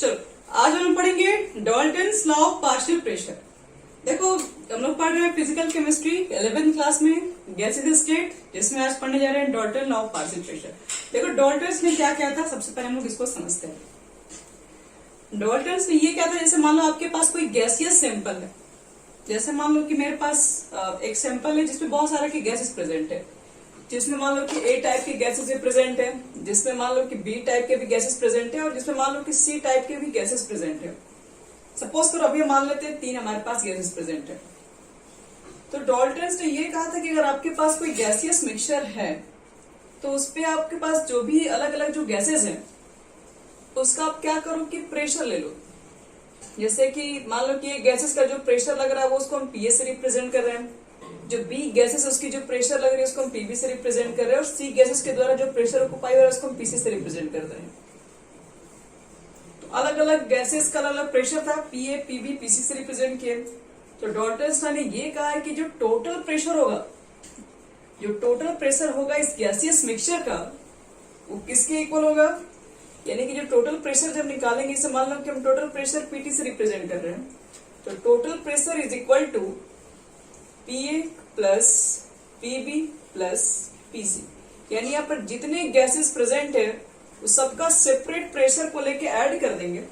चलो आज हम पढ़ेंगे Dalton's law of partial pressure. देखो हम लोग पढ़ रहे हैं फिजिकल केमिस्ट्री 11th क्लास में गैसेस स्टेट, जिसमें आज पढ़ने जा रहे हैं Dalton law of partial pressure. देखो डाल्टन्स ने क्या किया था, सबसे पहले हम लोग इसको समझते हैं। डाल्टन्स ने ये क्या था, जैसे मान लो आपके पास कोई गैसियस सैंपल है, जैसे मान लो कि मेरे पास एक सैंपल है जिसमें बहुत सारे की गैसेस प्रेजेंट है, जिसमें मान लो कि ए टाइप की गैसेस भी प्रेजेंट है, जिसमें मान लो कि बी टाइप के भी गैसेस प्रेजेंट है, और जिसमें मान लो कि सी टाइप के भी गैसेस प्रेजेंट है। सपोज करो अभी मान लेते हैं 3 हमारे पास गैसेस प्रेजेंट है। तो डाल्टन्स ने ये कहा था कि अगर आपके पास कोई गैसियस मिक्सचर है तो उस पे आपके पास जो भी अलग अलग जो गैसेस हैं उसका आप क्या करो कि प्रेशर ले लो। जैसे कि मान लो कि गैसेस का जो प्रेशर लग रहा है वो उसको हम पीए से रिप्रेजेंट कर रहे हैं, जो बी गैसेस उसकी जो प्रेशर लग रही है उसको हम पीबी से रिप्रेजेंट कर रहे हैं, और सी गैसेस के द्वारा जो प्रेशर ऑक्युपाई हो रहा है उसको हम पीसी से रिप्रेजेंट कर रहे हैं। तो अलग अलग गैसेस का अलग अलग प्रेशर था, पीए पीबी पीसी से रिप्रेजेंट किए। तो डाल्टन्स ने ये कहा है कि जो टोटल प्रेशर होगा, जो टोटल प्रेशर होगा इस गैसियस मिक्सचर का, वो किसके इक्वल होगा, यानी कि जो टोटल प्रेशर जब निकालेंगे, इसे मान लो कि हम टोटल प्रेशर पीटी से रिप्रेजेंट कर रहे हैं, तो total pressure is equal to PA plus PB plus PC. यानी यहाँ पर जितने गैसेस प्रेजेंट है उस सबका सेपरेट प्रेशर को लेके ऐड कर देंगे,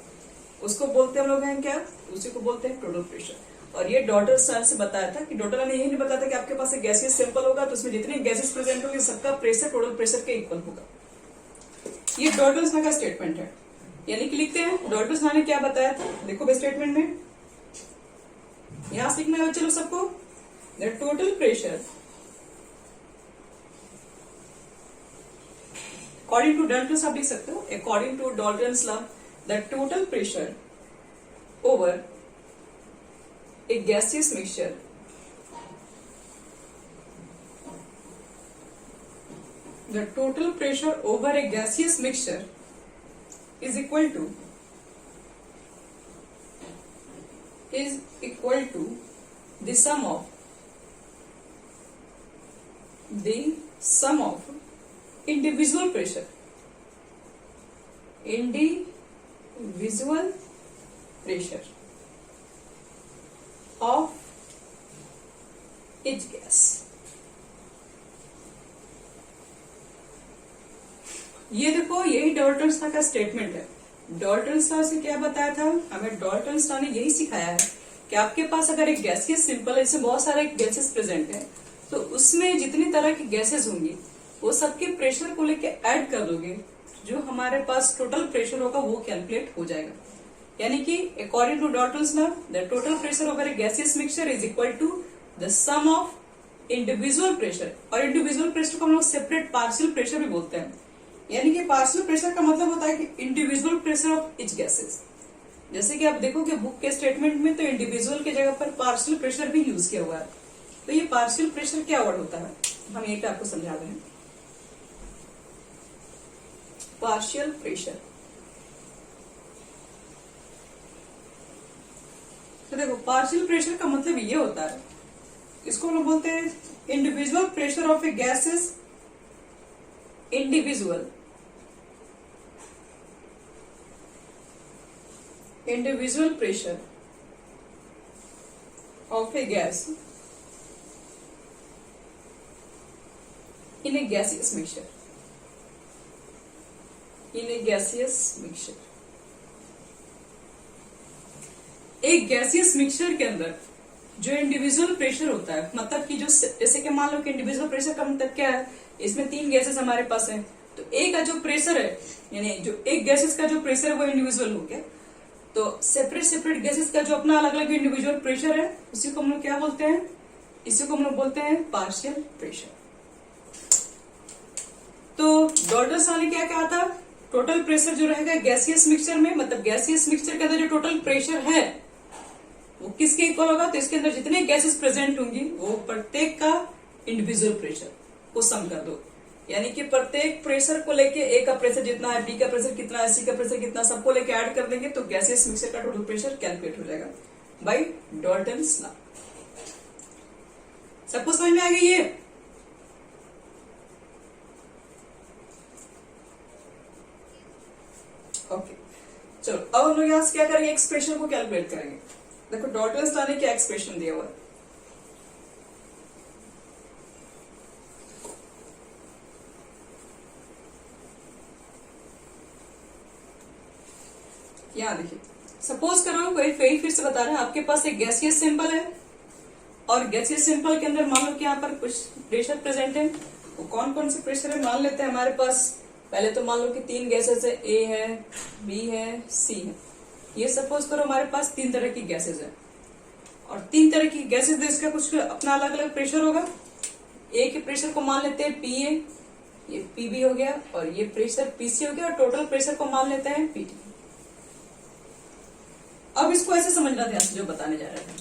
उसको बोलते हैं हम लोग हैं क्या, उसी को बोलते हैं टोटल प्रेशर। और ये डाल्टन्स से बताया था कि डाल्टन ने यही नहीं बताया था कि आपके पास एक गैसियस सैंपल होगा तो उसमें जितने गैसेस प्रेजेंट होंगे सबका प्रेशर टोटल प्रेशर के इक्वल होगा। ये डाल्टन्स का स्टेटमेंट है। यानी कि लिखते हैं डाल्टन्स ने क्या बताया था, देखो बे स्टेटमेंट में यहां सीखना है बच्चे लोग सबको। The total pressure according to Dalton's, आप लिख सकते हो according to Dalton's law the total pressure over a gaseous mixture the total pressure over a gaseous mixture is equal to the sum of individual pressure of each gas। ये देखो यही Dalton's का statement है। Dalton's से क्या बताया था हमें, डाल्टन्स ने यही सिखाया है कि आपके पास अगर एक गैसियस सिंपल है, इसमें बहुत सारे गैसेस प्रेजेंट है, तो उसमें जितनी तरह की गैसेस होंगी वो सबके प्रेशर को लेके ऐड कर दोगे, जो हमारे पास टोटल प्रेशर होगा वो कैलकुलेट हो जाएगा। यानी कि according to Dalton's law the total pressure over a gaseous mixture is equal to the sum of individual pressure. और इंडिविजुअल प्रेशर को हम लोग सेपरेट पार्शियल प्रेशर भी बोलते हैं। यानी कि पार्शियल प्रेशर का मतलब होता है कि individual pressure of each gases. जैसे कि आप देखोगे बुक के स्टेटमेंट में तो इंडिविजुअल की जगह पर पार्शियल प्रेशर भी यूज किया हुआ है। तो ये पार्शियल प्रेशर क्या वर्ड होता है, हम यही पे आपको समझा रहे हैं। पार्शियल प्रेशर, तो देखो पार्शियल प्रेशर का मतलब ये होता है, इसको हम बोलते हैं individual pressure of A gases, individual pressure of A gas in A gaseous mixture, एक गैसियस मिक्सचर के अंदर जो इंडिविजुअल प्रेशर होता है, मतलब कि जो जैसे कि मान लो कि इंडिविजुअल प्रेशर का मतलब क्या है, इसमें 3 गैसेस हमारे पास हैं, तो ए का जो प्रेशर है, यानी जो एक गैसेस का जो प्रेशर है वो इंडिविजुअल हो गया, तो सेपरेट गैसेस का जो अपना अलग अलग इंडिविजुअल प्रेशर है उसी को हम लोग क्या बोलते हैं, इसी को हम लोग बोलते हैं पार्शियल प्रेशर। तो डाल्टन्स ने क्या कहा था, टोटल प्रेशर जो रहेगा गैसियस मिक्सचर में, मतलब गैसियस मिक्सचर के अंदर जो टोटल प्रेशर है वो किसके इक्वल होगा, तो इसके अंदर जितने गैसेस प्रेजेंट होंगी वो प्रत्येक का इंडिविजुअल प्रेशर को सम कर दो। यानी कि प्रत्येक प्रेशर को लेके ए का प्रेशर जितना है, बी का प्रेशर कितना है, सी का प्रेशर कितना, सबको लेके ऐड कर देंगे तो गैसियस मिक्सचर का टोटल प्रेशर कैलकुलेट हो जाएगा बाय डाल्टन्स लॉ। सबको समझ में आ गई ये? ओके, चलो अब हम लोग यहाँ से क्या करेंगे, एक्सप्रेशन को कैलकुलेट करेंगे। देखो डॉल्टन्स लॉ ने क्या एक्सप्रेशन दिया हुआ है, यहाँ देखिए। सपोज करो कोई फिर से बता रहा है, आपके पास एक गैसियस सिंपल है और गैसियस सिंपल के अंदर मान लो कि यहाँ पर कुछ प्रेशर प्रेजेंट है। तो कौन कौन से प्रेशर है मान लेते हैं हमारे पास। पहले तो मान लो कि 3 गैसेस है, ए है, बी है, सी है। ये सपोज करो हमारे पास 3 तरह की गैसेस है और 3 तरह की गैसेस है, इसका कुछ अपना अलग अलग प्रेशर होगा। ए के प्रेशर को मान लेते हैं पी ए, ये पीबी हो गया, और ये प्रेशर पीसी हो गया, और टोटल प्रेशर को मान लेते हैं पीटी। अब इसको ऐसे समझना ध्यान से जो बताने जा रहे हैं।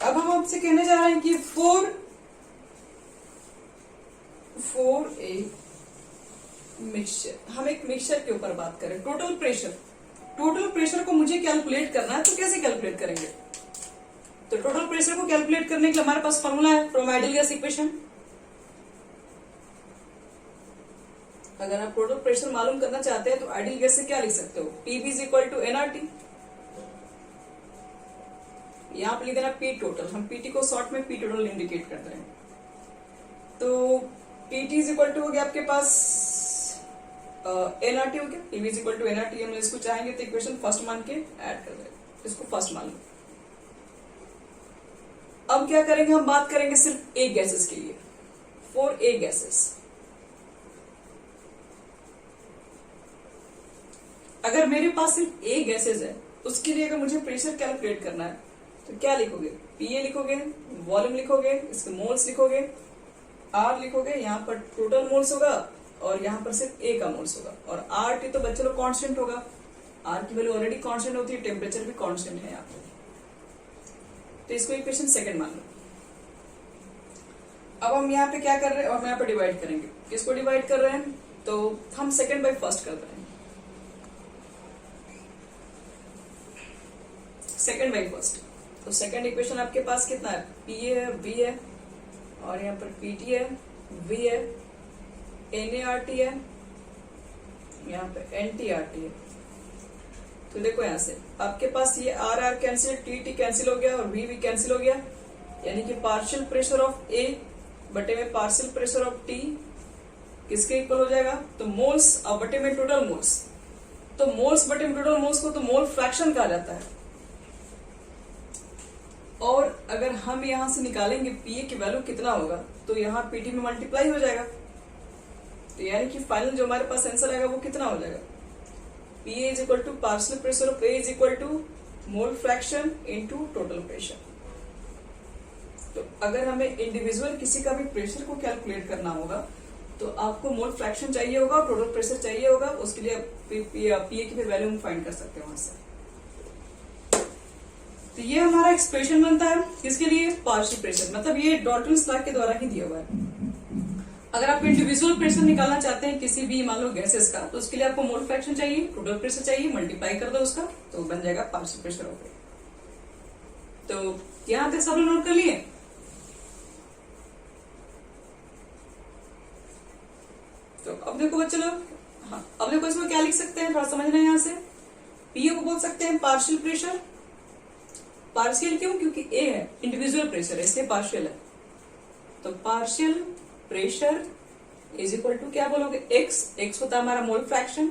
अब हम आपसे कहने जा रहे हैं कि 4 ए मिक्सचर, हम एक मिक्सचर के ऊपर बात करें। टोटल प्रेशर को मुझे कैलकुलेट करना है, तो कैसे कैलकुलेट करेंगे। तो टोटल प्रेशर को कैलकुलेट करने के लिए हमारे पास फॉर्मूला है फ्रॉम आइडियल गैस इक्वेशन। अगर आप टोटल प्रेशर मालूम करना चाहते हैं तो आइडियल गैस से क्या लिख सकते हो, PB is equal to NRT. यहाँ पे लिख देना पी टोटल, हम पीटी को शॉर्ट में पी टोटल इंडिकेट करते हैं। तो पीटी इज इक्वल टू हो गया आपके पास एनआरटी हो गया, PB is equal to NRT. हम इसको चाहेंगे तो इक्वेशन फर्स्ट मान के ऐड कर दें, इसको फर्स्ट मान लो। अब क्या करेंगे, हम बात करेंगे सिर्फ एक गैसेस के लिए, 4 ए गैसेस। अगर मेरे पास सिर्फ ए गैसेस है, उसके लिए अगर मुझे प्रेशर कैलकुलेट करना है तो क्या लिखोगे, पीए लिखोगे, वॉल्यूम लिखोगे, इसके मोल्स लिखोगे, आर लिखोगे, यहाँ पर टोटल मोल्स होगा और यहाँ पर सिर्फ ए का मोल्स होगा, और आर टी तो बच्चे लोग कांस्टेंट होगा। आर की वैल्यू ऑलरेडी कांस्टेंट होती है, टेम्परेचर भी कांस्टेंट है यहाँ पर, तो इसको इक्वेशन सेकंड मान लो। अब हम यहाँ पे क्या कर रहे हैं, और हम यहाँ पे डिवाइड करेंगे। किसको डिवाइड कर रहे हैं, तो हम सेकंड बाय फर्स्ट कर रहे हैं, सेकंड बाय फर्स्ट। तो सेकंड इक्वेशन आपके पास कितना है, पी है, वी है, और यहाँ पर पीटी है, वी है, एनएआरटी है, यहाँ पे एनटीआरटी है। तो देखो यहाँ से आपके पास ये R R cancel, T T cancel हो गया और वी वी कैंसिल हो गया, यानी कि पार्शियल प्रेशर ऑफ ए बटे में पार्शियल प्रेशर ऑफ टी किसके इक्वल हो जाएगा, तो मोल्स और बटे में टोटल मोल्स। तो मोल्स बटे में टोटल मोल्स को तो मोल फ्रैक्शन कहा जाता है। और अगर हम यहां से निकालेंगे पीए की वैल्यू कितना होगा, तो यहाँ पीटी में मल्टीप्लाई हो जाएगा, तो यानी कि फाइनल जो हमारे पास आंसर आएगा वो कितना हो जाएगा, PA is equal to partial pressure of A is equal to mole fraction into total pressure. तो अगर हमें इंडिविजुअल किसी का भी प्रेशर को कैलकुलेट करना होगा तो आपको मोल फ्रैक्शन चाहिए होगा और टोटल प्रेशर चाहिए होगा, उसके लिए पीए की फिर वैल्यू हम फाइंड कर सकते हैं वहां से। तो ये हमारा एक्सप्रेशन बनता है किसके लिए, पार्शियल प्रेशर, मतलब ये डाल्टन्स लॉ के द्वारा ही दिया हुआ है। अगर आप इंडिविजुअल प्रेशर निकालना चाहते हैं किसी भी मान लो गैसेस का, तो उसके लिए आपको मोल फ्रैक्शन चाहिए, टोटल प्रेशर चाहिए, मल्टीप्लाई कर दो उसका तो बन जाएगा पार्शियल प्रेशर ऑफ ए। तो यहां तक सब लोग नोट कर लिए। तो अब देखो बच्चे लोग, हाँ अब देखो इसमें क्या लिख सकते हैं, थोड़ा समझना है। यहाँ से पीओ को बोल सकते हैं पार्शियल प्रेशर। पार्शियल क्यों, क्योंकि ए है इंडिविजुअल प्रेशर है, इसलिए पार्शियल है। तो partial pressure is equal to क्या बोलोगे, एक्स। एक्स होता है हमारा मोल फ्रैक्शन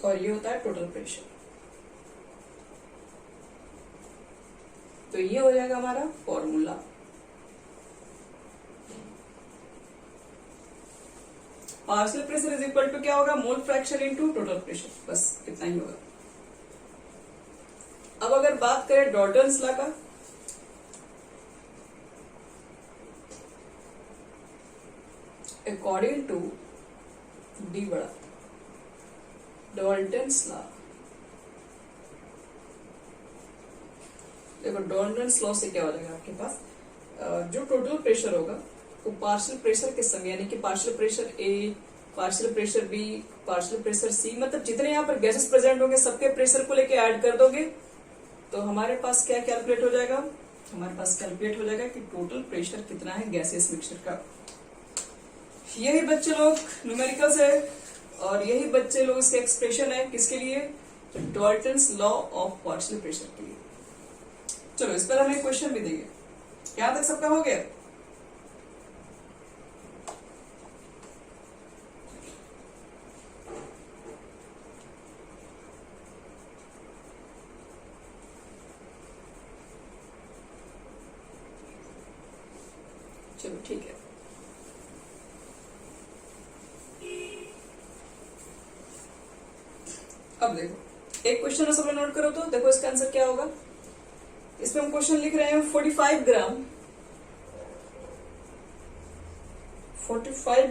और ये होता है टोटल प्रेशर। तो ये हो जाएगा हमारा formula. Partial pressure is equal to क्या होगा, mole fraction into total pressure, बस इतना ही होगा। अब अगर बात करें डाल्टन्स लॉ का, अकॉर्डिंग टू डी बड़ा डाल्टन्स लॉ, देखो डाल्टन्स लॉ से क्या हो जाएगा आपके पास, जो टोटल प्रेशर होगा वो पार्शियल प्रेशर के समय, यानी कि partial pressure A, partial pressure B, partial pressure C, मतलब जितने यहाँ पर गैसेस प्रेजेंट होंगे सबके प्रेशर को लेके ऐड कर दोगे तो हमारे पास क्या कैलकुलेट हो जाएगा, हमारे पास कैलकुलेट हो जाएगा कि टोटल प्रेशर कितना है गैसेस मिक्सचर का। यही बच्चे लोग न्यूमेरिकल्स है और यही बच्चे लोग इसके एक्सप्रेशन है किसके लिए, तो Dalton's law of partial pressure के लिए। चलो इस पर हमें क्वेश्चन भी देंगे। यहां तक सबका हो गया? चलो ठीक है। अब देखो एक क्वेश्चन है, सब लोग नोट करो। तो देखो इसका आंसर क्या होगा। इसमें हम क्वेश्चन लिख रहे हैं 45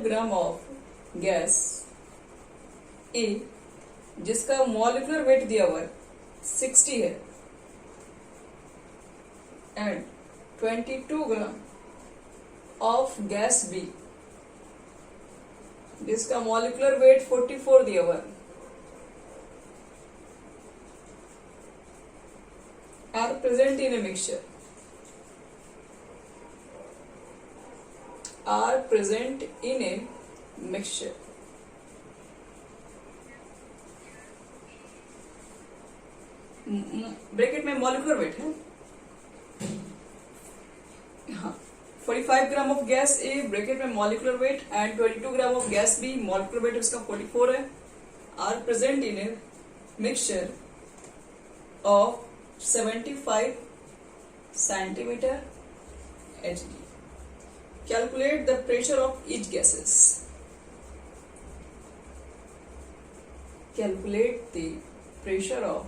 ग्राम ऑफ गैस ए, जिसका मॉलिक्यूलर वेट दिया हुआ है 60 है, and 22 gram of gas B, जिसका मॉलिक्यूलर वेट 44 दिया हुआ है, are present in a mixture, are present in a mixture। Bracket में मॉलिक्यूलर वेट है, हाँ 45 gram of gas A, bracket में molecular weight, and 22 gram of gas B, molecular weight उसका 44 है, are present in a mixture of 75 centimeter Hg। Calculate the pressure of each gases। Calculate the pressure of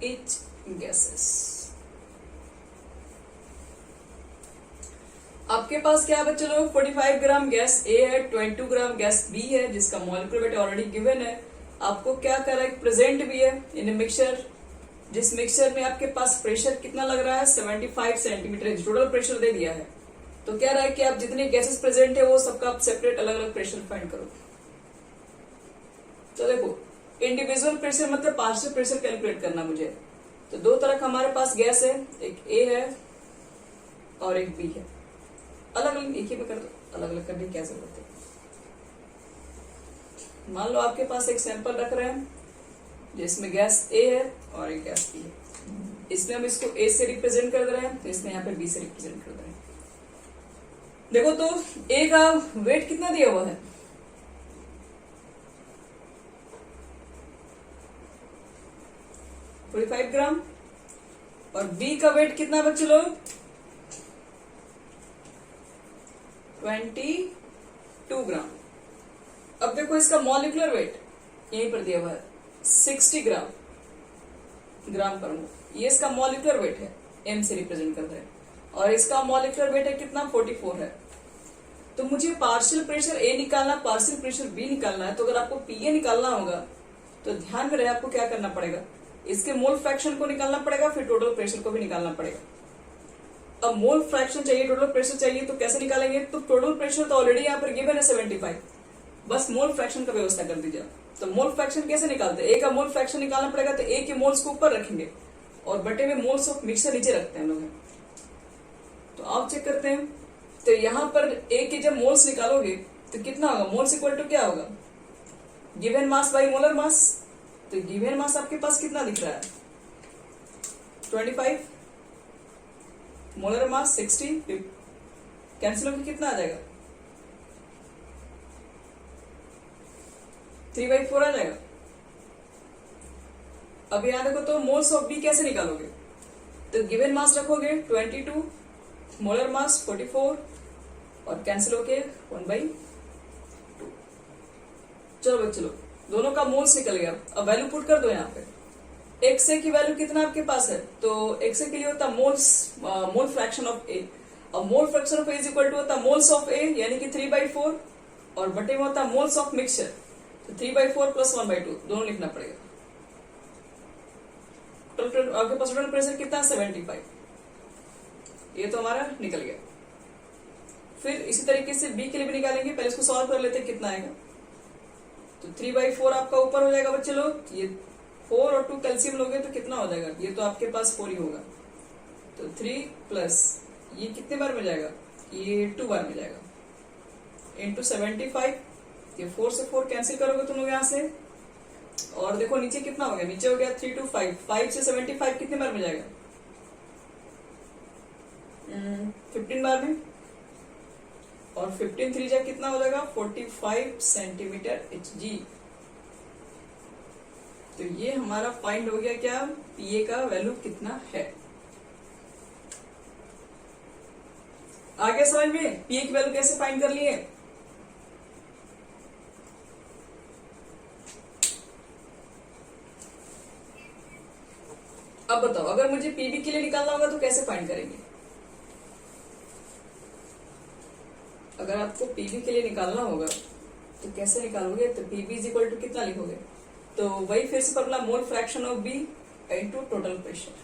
each gases। आपके पास क्या बच्चे लोग, 45 ग्राम gas ए है, 22 ग्राम gas B है, जिसका molecular wait already given है। आपको क्या कर रहा है, प्रेजेंट भी है इन मिक्सचर, जिस मिक्सचर में आपके पास प्रेशर कितना लग रहा है 75 सेंटीमीटर, टोटल प्रेशर दे दिया है। तो क्या रहा है कि आप जितने गैसेस प्रेजेंट है वो सबका आप सेपरेट अलग अलग प्रेशर फाइंड करो। तो देखो इंडिविजुअल प्रेशर मतलब पार्शियल प्रेशर कैलकुलेट करना मुझे। तो दो तरह का हमारे पास गैस है, एक ए है और एक बी है। अलग अलग एक ही में कर दो, अलग अलग करने की क्या जरूरत है। मान लो आपके पास एक सैंपल रख रहे हैं जिसमें गैस ए है और एक गैस बी है, इसमें हम इसको ए से रिप्रेजेंट कर दे रहे हैं, तो इसमें यहाँ पर बी से रिप्रेजेंट कर दे रहे हैं। देखो तो ए का वेट कितना दिया हुआ है, फोर्टी 45 ग्राम, और बी का वेट कितना बच्चे लोग 22 ग्राम। अब देखो इसका मॉलिक्यूलर वेट यहीं पर दिया हुआ है 60 ग्राम पर मोल, ये इसका मॉलिक्यूलर वेट है, एम से रिप्रेजेंट करता है, और इसका मॉलिक्यूलर वेट है कितना 44 है। तो मुझे पार्शियल प्रेशर ए निकालना, पार्शियल प्रेशर बी निकालना है। तो अगर आपको पीए निकालना होगा तो ध्यान में रहे आपको क्या करना पड़ेगा, इसके मोल फ्रैक्शन को निकालना पड़ेगा, फिर टोटल प्रेशर को भी निकालना पड़ेगा। अब मोल फ्रैक्शन चाहिए, टोटल प्रेशर चाहिए, तो कैसे निकालेंगे, तो टोटल प्रेशर तो ऑलरेडी यहाँ पर गिवन है 75, बस मोल फ्रैक्शन का व्यवस्था कर दीजिए। तो मोल फ्रैक्शन कैसे निकालते हैं, ए का मोल फ्रैक्शन निकालना पड़ेगा, तो ए के मोल्स को ऊपर रखेंगे और बटे में मोल्स ऑफ मिक्सर नीचे रखते हैं लोग। तो आप चेक करते हैं, तो यहां पर ए के जब मोल्स निकालोगे तो कितना होगा, मोल्स इक्वल टू क्या होगा, given mass by molar mass. तो गिवन मास आपके पास कितना दिख रहा है 25, मोलर मास 60, कैंसिल होकर कितना आ जाएगा 3/4 आ जाएगा। अब यहां देखो तो मोल्स ऑफ बी कैसे निकालोगे, तो गिवन मास रखोगे 22, मोलर मास 44 और कैंसिल होके 1/2। चलो बच्चे लोग दोनों का मोल्स निकल गया। अब वैल्यू पुट कर दो यहाँ पे। एक्सए की वैल्यू कितना आपके पास है, तो एक्सए के लिए होता moles, mole fraction of A. अब mole fraction of A is equal to होता मोल्स ऑफ ए यानी कि 3/4 और बटे में होता मोल्स ऑफ मिक्सचर, तो 3/4 + 1/2 दोनों लिखना पड़ेगा। आपके पास टोटल प्रेशर कितना 75, ये तो हमारा निकल गया। फिर इसी तरीके से बी के लिए भी निकालेंगे, पहले इसको सॉल्व कर लेते हैं कितना आएगा। तो 3/4 आपका ऊपर हो जाएगा बच्चे लोग, ये 4 और 2 कैल्सियम लोगे तो कितना हो जाएगा, ये तो आपके पास 4 ही होगा। तो 3 + ये कितने बार में जाएगा, ये 2 बार में जाएगा, इंटू 75, ये 4 से 4 कैंसिल करोगे तुम लोग यहाँ से, और देखो नीचे कितना हो गया, नीचे हो गया 3 to 5, 5 से 75 कितने बार में जाएगा, 15 बार में, और 15 3 जा कितना हो जाएगा 45 सेंटीमीटर Hg। तो ये हमारा फाइंड हो गया क्या, पीए का वैल्यू कितना है। आगे समझ में पीए की वैल्यू कैसे फाइंड कर लिए। अब बताओ अगर मुझे पीबी के लिए निकालना होगा तो कैसे फाइंड करेंगे। अगर आपको पीबी के लिए निकालना होगा तो कैसे निकालोगे, तो पीबी इज इक्वल टू कितना लिखोगे, तो वही फिर से formula mole fraction of B into total pressure.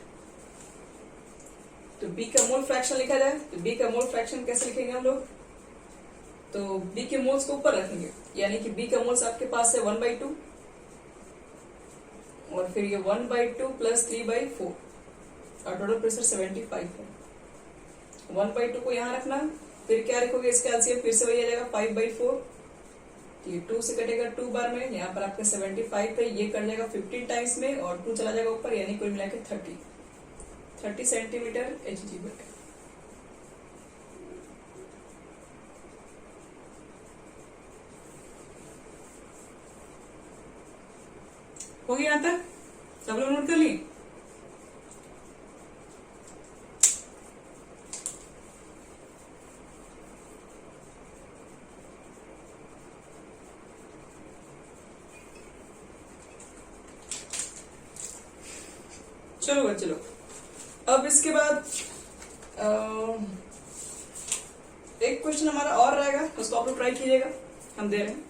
तो बी का मोल फ्रैक्शन लिखा जाए, तो बी का मोल फ्रैक्शन कैसे लिखेंगे हम लोग, तो बी के मोल्स को ऊपर रखेंगे, यानी कि बी का मोल्स आपके पास है 1/2 और फिर ये 1/2 प्लस 3/4 और टोटल प्रेशर 75 है। 1/2 को यहाँ रखना, फिर क्या लिखोगे इसका एलसीएम, फिर से वही आ जाएगा 5/4, ये 2 से कटेगा 2 बार में, यहाँ पर आपका 75 है, ये कट जाएगा 15 टाइम्स में और 2 चला जाएगा ऊपर, यानी कुल मिला के 30 सेंटीमीटर Hg बटे। हो गया यहाँ तक, सब लोग नोट कर ली। चलो बच्चों, अब इसके बाद एक क्वेश्चन हमारा और रहेगा, उसको आप लोग ट्राई कीजिएगा, हम दे रहे हैं।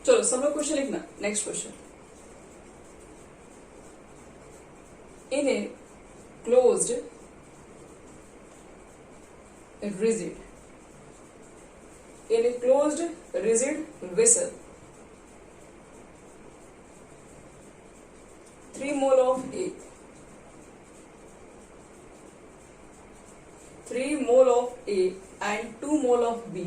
चलो सब लोग क्वेश्चन लिखना। Next question, in a closed rigid in a closed rigid vessel 3 mole of A, 3 mole of A and 2 mole of B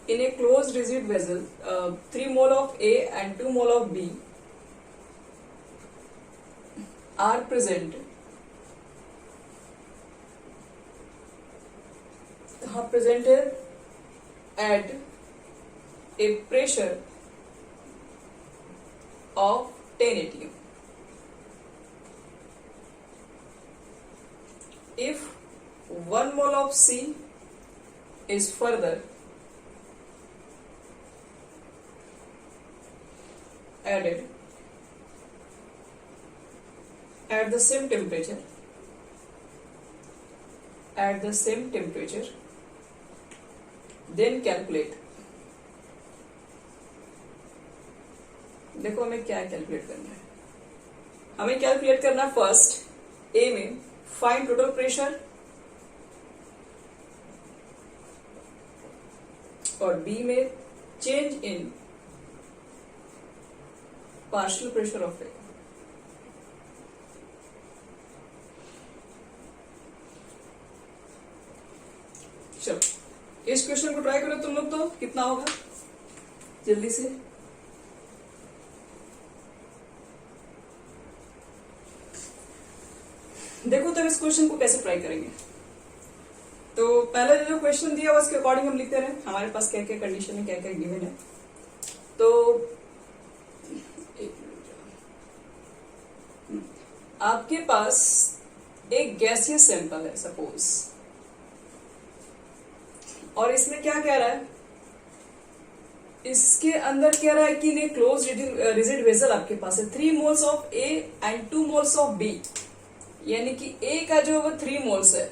in a closed rigid vessel, 3 mole of A and 2 mole of B are present, कहाँ present है, at a pressure of 10 atm. If 1 mole of C is further added at the same temperature, then calculate। देखो हमें क्या calculate करना है, हमें calculate करना first A में फाइंड टोटल प्रेशर और बी में change in partial pressure of A. चलो इस क्वेश्चन को ट्राई करो तुम लोग, तो कितना होगा जल्दी से। देखो तब इस क्वेश्चन को कैसे ट्राई करेंगे। तो पहले जो क्वेश्चन दिया उसके अकॉर्डिंग हम लिखते रहे, हमारे पास क्या क्या कंडीशन है, क्या क्या गिवन है। तो आपके पास एक गैसियस सैंपल है सपोज, और इसमें क्या कह रहा है, इसके अंदर कह रहा है कि ने क्लोज रिजिड वेसल आपके पास है 3 moles of A and 2 moles of B, यानी कि ए का जो है वो 3 मोल्स है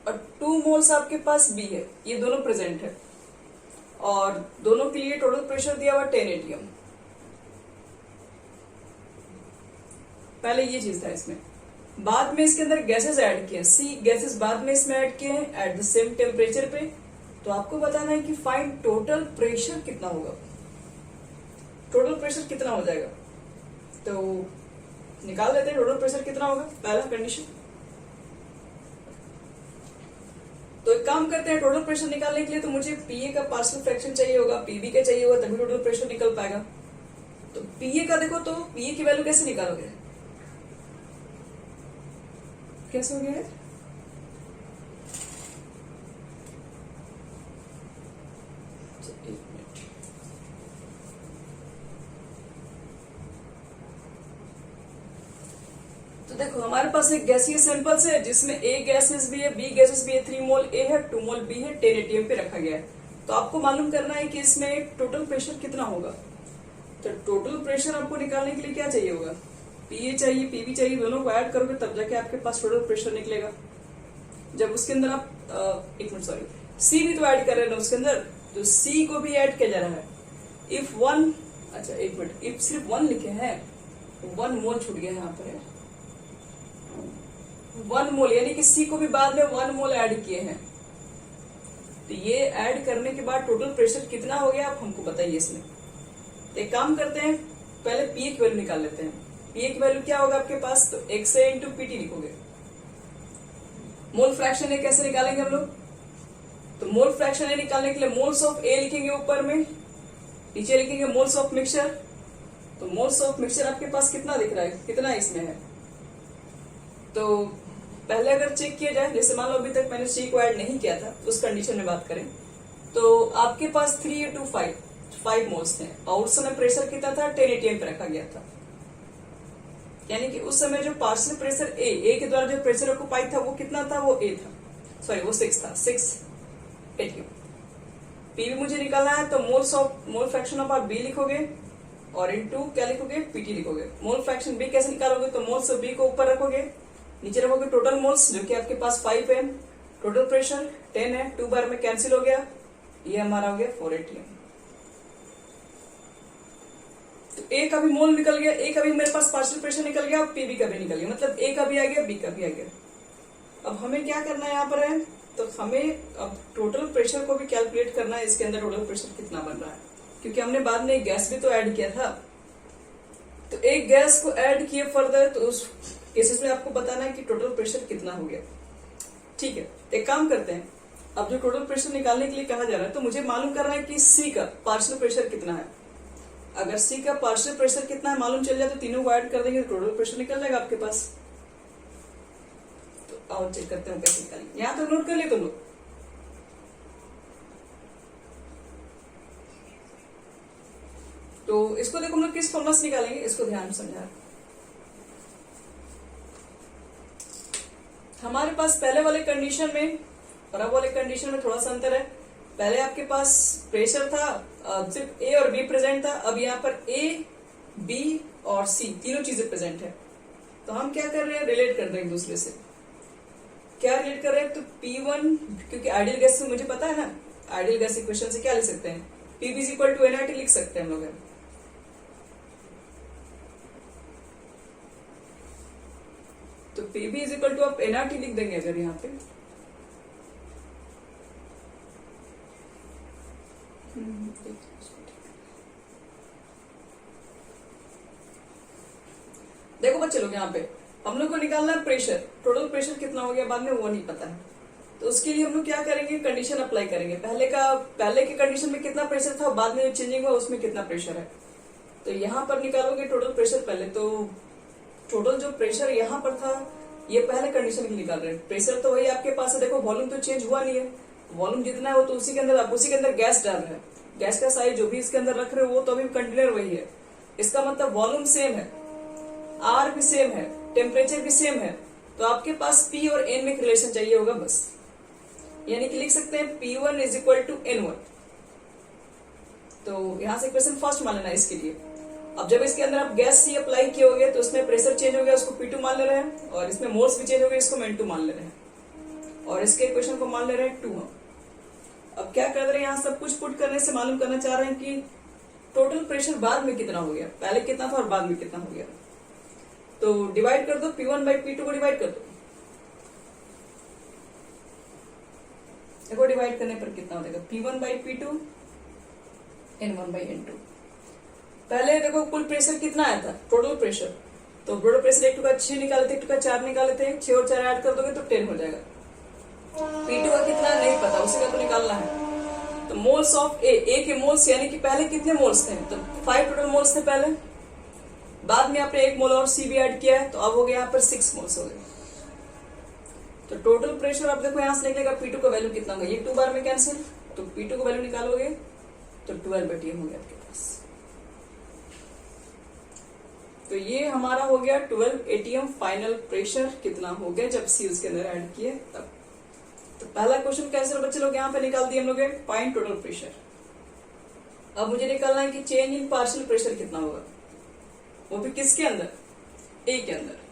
और 2 मोल्स आपके पास बी है, ये दोनों प्रेजेंट है और दोनों के लिए टोटल प्रेशर दिया हुआ 10 atm। पहले ये चीज था इसमें, बाद में इसके अंदर गैसेस ऐड किए, सी गैसेस बाद में इसमें ऐड किए हैं एट द सेम टेम्परेचर पे। तो आपको बताना है कि फाइंड टोटल प्रेशर कितना होगा, टोटल प्रेशर कितना हो जाएगा। तो निकाल लेते हैं टोटल प्रेशर कितना होगा, पहला कंडीशन। तो एक काम करते हैं, टोटल प्रेशर निकालने के लिए तो मुझे पीए का पार्शियल फ्रैक्शन चाहिए होगा, पीबी का चाहिए होगा, तभी टोटल प्रेशर निकल पाएगा। तो पीए का देखो, तो पीए की वैल्यू कैसे निकालोगे, कैसे हो गया है, तो देखो हमारे पास एक गैसीय सैंपल्स है जिसमें ए गैसेस भी है, बी गैसेस भी है, 3 मोल ए है, 2 मोल बी है, 10 एटीएम पे रखा गया है। तो आपको मालूम करना है कि इसमें टोटल प्रेशर कितना होगा। तो टोटल प्रेशर आपको निकालने के लिए क्या चाहिए होगा, पीए चाहिए, पीबी चाहिए, दोनों को ऐड करोगे तब जाके आपके पास टोटल प्रेशर निकलेगा। जब उसके अंदर आप एक मिनट सॉरी, सी भी तो ऐड कर रहे हैं ना उसके अंदर, तो सी को भी ऐड किया जा रहा है। इफ वन, अच्छा एक मिनट, इफ सिर्फ 1 लिखे हैं, 1 मोल छूट गया है यहाँ पर, 1 मोल, यानी कि सी को भी बाद में 1 मोल ऐड किए हैं। तो ये ऐड करने के बाद टोटल प्रेशर कितना हो गया आप हमको बताइए इसमें। तो एक काम करते हैं, पहले पीए की वैल्यू निकाल लेते हैं। पीए की वैल्यू क्या होगा आपके पास, तो एक्स ए इंटू पीटी लिखोगे। मोल फ्रैक्शन ए कैसे निकालेंगे हम लोग, तो मोल फ्रैक्शन ए निकालने के लिए मोल्स ऑफ ए लिखेंगे ऊपर में, नीचे लिखेंगे मोल्स ऑफ मिक्सचर। तो मोल्स ऑफ मिक्सचर आपके पास कितना दिख रहा है, कितना इसमें है। तो पहले अगर चेक किया जाए, जैसे मान लो अभी तक मैंने सी को ऐड नहीं किया था, उस कंडीशन में बात करें तो आपके पास 3 to 5 मोल्स थे और उस समय प्रेशर कितना था, 10 एटीएम पे रखा गया था। यानी कि उस समय जो पार्शियल प्रेशर ए के द्वारा जो प्रेशर ऑक्युपाई था वो कितना था, वो ए था, सॉरी वो 6 था, 6 एटीएम। पीवी मुझे निकालना है, तो मोल फ्रैक्शन ऑफ आप बी लिखोगे और इनटू क्या लिखोगे, पीटी लिखोगे। मोल फ्रैक्शन बी कैसे निकालोगे, तो मोल्स ऑफ बी को ऊपर रखोगे, नीचे रखोगे टोटल मोल्स जो कि आपके पास 5 है, टोटल प्रेशर 10 है, 2 बार में कैंसिल हो गया, ये हमारा हो गया 4 एटीएम। तो ए का भी मोल निकल गया, ए का भी मेरे पास पार्शियल प्रेशर निकल गया, पीबी का भी निकल गया, मतलब ए का भी आ गया, बी का भी आ गया। अब हमें क्या करना है यहाँ पर है, तो हमें अब टोटल प्रेशर को भी कैलकुलेट करना है, इसके अंदर टोटल प्रेशर कितना बन रहा है, क्योंकि हमने बाद में एक गैस भी तो ऐड किया था। तो एक गैस को ऐड किए फर्दर, तो उस केसेस में आपको बताना है कि टोटल प्रेशर कितना हो गया। ठीक है, एक काम करते हैं, अब जो टोटल प्रेशर निकालने के लिए कहा जा रहा है, तो मुझे मालूम करना है कि सी का पार्शियल प्रेशर कितना है। अगर सी का पार्शियल प्रेशर कितना है मालूम चल जाए तो तीनों को ऐड कर देंगे, तो टोटल प्रेशर निकल जाएगा आपके पास। तो आओ चेक करते हैं कैसे निकालेंगे, यहां तो नोट कर लिए तुम लोग। तो इसको देखो हम लोग किस फॉर्मूला से निकालेंगे, इसको ध्यान से समझा। हमारे पास पहले वाले कंडीशन में और अब वाले कंडीशन में थोड़ा सा अंतर है। पहले आपके पास प्रेशर था, सिर्फ ए और बी प्रेजेंट था, अब यहाँ पर ए, बी और सी तीनों चीजें प्रेजेंट है। तो हम क्या कर रहे हैं, रिलेट कर रहे हैं एक दूसरे से। क्या रिलेट कर रहे हैं, तो P1, क्योंकि आइडियल गैस से मुझे पता है ना, आइडियल गैस इक्वेशन से क्या लिख सकते हैं, PV is equal to NRT लिख सकते हैं हम लोग। तो PV इज इक्वल टू आप NRT लिख देंगे अगर यहाँ पे, देखो बच्चे लोग यहाँ पे हम लोग को निकालना है प्रेशर, टोटल प्रेशर कितना हो गया बाद में वो नहीं पता है। तो उसके लिए हम लोग क्या करेंगे, कंडीशन अप्लाई करेंगे। पहले के कंडीशन में कितना प्रेशर था, बाद में जो चेंजिंग हुआ उसमें कितना प्रेशर है। तो यहाँ पर निकालोगे टोटल प्रेशर पहले, तो टोटल जो प्रेशर यहाँ पर था ये पहले कंडीशन की निकाल रहे हैं। प्रेशर तो वही आपके पास है, देखो वॉल्यूम तो चेंज हुआ नहीं है, वॉल्यूम जितना है वो तो उसी के अंदर, आप उसी के अंदर गैस डाल रहे हैं, गैस का साइज जो भी इसके अंदर रख रहे हो वो तो अभी कंटेनर वही है। इसका मतलब वॉल्यूम सेम है, आर भी सेम है, टेम्परेचर भी सेम है, तो आपके पास P और N में रिलेशन चाहिए होगा बस। यानी कि लिख सकते हैं P1 is equal to N1। तो यहां से इक्वेशन फर्स्ट मान लेना इसके लिए। अब जब इसके अंदर आप गैस C अप्लाई किए होगे तो उसमें प्रेशर चेंज हो गया, उसको P2 मान ले रहे हैं, और इसमें मोल्स भी चेंज हो गए, इसको N2 मान ले रहे हैं, और इसके इक्वेशन को मान ले रहे हैं 2 हम। अब क्या कर रहे हैं, यहाँ सब कुछ पुट करने से मालूम करना चाह रहे हैं कि टोटल प्रेशर बाद में कितना हो गया, पहले कितना था और बाद में कितना हो गया। तो डिवाइड कर दो, P1 बाई P2 को डिवाइड कर दो। देखो डिवाइड करने पर कितना हो जाएगा, P1 by P2 N1 by N2। पहले देखो कुल प्रेशर कितना आया था, टोटल प्रेशर, तो टोटल प्रेशर 1 टू का 6 निकाले थे, 1 टू का 4 निकाले थे, 6 और 4 ऐड कर दोगे तो 10 हो जाएगा। P2 का कितना नहीं पता, उसी का तो निकालना है। तो मोल्स ऑफ ए के मोल्स यानी कि पहले कितने मोल्स थे, तो 5 टोटल मोल्स थे पहले, बाद में आपने 1 मोल और सी भी ऐड किया है, तो अब हो गया यहाँ पर 6 मोल्स हो गए। तो टोटल प्रेशर आप देखो यहां से निकलेगा, P2 का वैल्यू कितना होगा, ये 2 बार में कैंसिल, तो P2 का वैल्यू निकालोगे तो 12 ATM हो गया आपके पास। तो ये हमारा हो गया 12 ATM फाइनल प्रेशर कितना हो गया जब सी उसके अंदर ऐड किए तब। तो पहला क्वेश्चन कैसे बच्चे लोग यहाँ पे निकाल दिए हम लोग, फाइंड टोटल प्रेशर। अब मुझे निकालना है कि चेंज इन पार्शियल प्रेशर कितना होगा, वो भी किसके अंदर, ए के अंदर।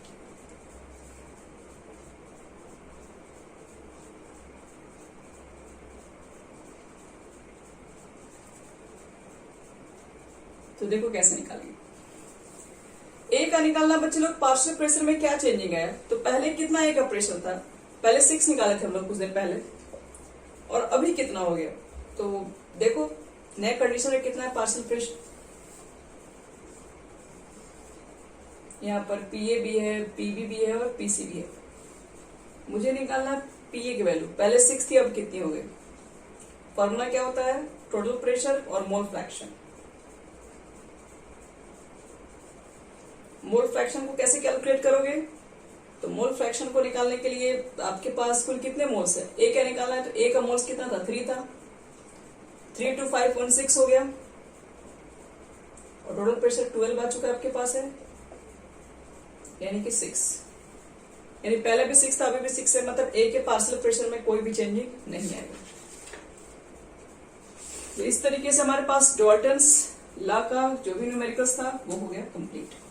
तो देखो कैसे निकालेंगे, ए का निकालना बच्चे लोग, पार्शियल प्रेशर में क्या चेंजिंग है। तो पहले कितना ए का प्रेशर था, पहले 6 निकाले थे हम लोग कुछ दिन पहले, और अभी कितना हो गया। तो देखो नए कंडीशन में कितना है पार्शियल प्रेशर, यहाँ पर पीए भी है, पीबी भी है और पीसी भी है। मुझे निकालना है पीए की वैल्यू, पहले 6 थी अब कितनी हो गई। फॉर्मूला क्या होता है, टोटल प्रेशर और मोल फ्रैक्शन। मोल फ्रैक्शन को कैसे कैलकुलेट करोगे, तो मोल फ्रैक्शन को निकालने के लिए आपके पास कुल कितने मोल्स है, ए का निकालना है, तो ए का मोल्स कितना था, 3 था, 3 to 5 16 हो गया, और टोटल प्रेशर 12 आ चुका है आपके पास है, यानी कि 6, यानी पहले भी 6 था अभी भी 6 है, मतलब ए के पार्शियल प्रेशर में कोई भी चेंजिंग नहीं आएगा। तो इस तरीके से हमारे पास डॉल्टन्स लॉ का जो भी न्यूमेरिकल्स था वो हो गया कंप्लीट।